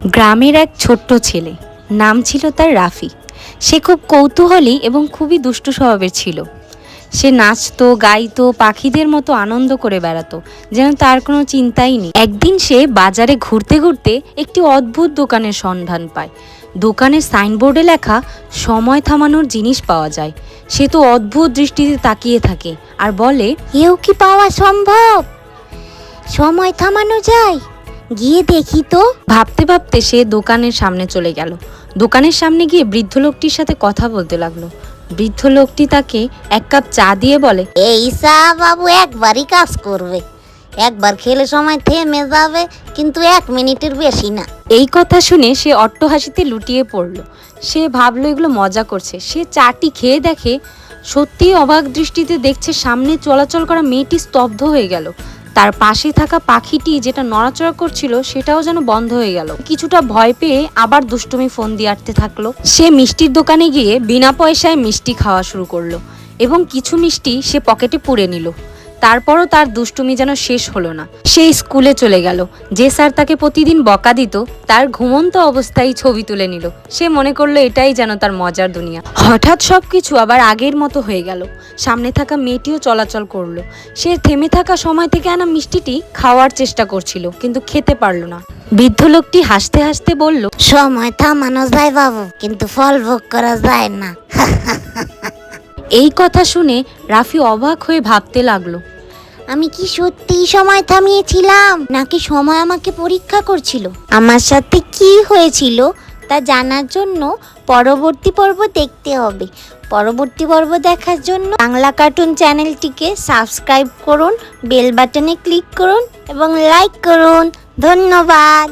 গ্রামের এক ছোট্ট ছেলে, নাম ছিল তার রাফি। সে খুব কৌতূহলী এবং খুবই দুষ্টু স্বভাবের ছিল। সে নাচতো, গাইতো, পাখিদের মতো আনন্দ করে বেড়াতো, যেন তার কোনো চিন্তাই নেই। একদিন সে বাজারে ঘুরতে ঘুরতে একটি অদ্ভুত দোকানের সন্ধান পায়। দোকানের সাইনবোর্ডে লেখা সময় থামানোর জিনিস পাওয়া যায়। সে তো অদ্ভুত দৃষ্টিতে তাকিয়ে থাকে আর বলে, এও কি পাওয়া সম্ভব? সময় থামানো যায়, গিয়ে দেখি তো। ভাবতে ভাবতে সে দোকানের সামনে চলে গেল। দোকানের সামনে গিয়ে বৃদ্ধ লোকটির সাথে কথা বলতে লাগলো। বৃদ্ধ লোকটি তাকে এক কাপ চা দিয়ে বলে, এই চা বাবু একবারই কাজ করবে, একবার খেলে সময় থেমে যাবে, কিন্তু 1 মিনিটের বেশি না। এই কথা শুনে সে অট্টহাসিতে লুটিয়ে পড়ল। সে ভাবলো এগুলো মজা করছে। সে চাটি খেয়ে দেখে সত্যিই অবাক দৃষ্টিতে দেখছে সামনে চলাচল করা মেয়েটি স্তব্ধ হয়ে গেল। তার পাশে থাকা পাখিটি যেটা নড়াচড়া করছিল সেটাও যেন বন্ধ হয়ে গেল। কিছুটা ভয় পেয়ে আবার দুষ্টুমি ফোন দিয়ে আটতে থাকলো। সে মিষ্টির দোকানে গিয়ে বিনা পয়সায় মিষ্টি খাওয়া শুরু করলো এবং কিছু মিষ্টি সে পকেটে পুরে নিল। তারপরও তার দুষ্টুমি যেন শেষ হলো না। সে স্কুলে চলে গেল। যে স্যার তাকে প্রতিদিন বকা দিত, তার ঘুমন্ত অবস্থায় ছবি তুলে নিল। সে মনে করলো এটাই যেন তার মজার দুনিয়া। হঠাৎ সবকিছু আবার আগের মতো হয়ে গেল। সামনে থাকা মেয়েটিও চলাচল করলো। সে থেমে থাকা সময় থেকে আনা মিষ্টিটি খাওয়ার চেষ্টা করছিল, কিন্তু খেতে পারল না। বৃদ্ধ লোকটি হাসতে হাসতে বলল, সময় থামানো যায় বাবু, কিন্তু ফল ভোগ করা যায় না। এই কথা শুনে রাফি অবাক হয়ে ভাবতে লাগলো, আমি কি সত্যিই সময় থামিয়েছিলাম, নাকি সময় আমাকে পরীক্ষা করছিল? আমার সাথে কি হয়েছিল তা জানার জন্য পরবর্তী পর্ব দেখতে হবে। পরবর্তী পর্ব দেখার জন্য বাংলা কার্টুন চ্যানেলটিকে সাবস্ক্রাইব করুন, বেল বাটনে ক্লিক করুন এবং লাইক করুন। ধন্যবাদ।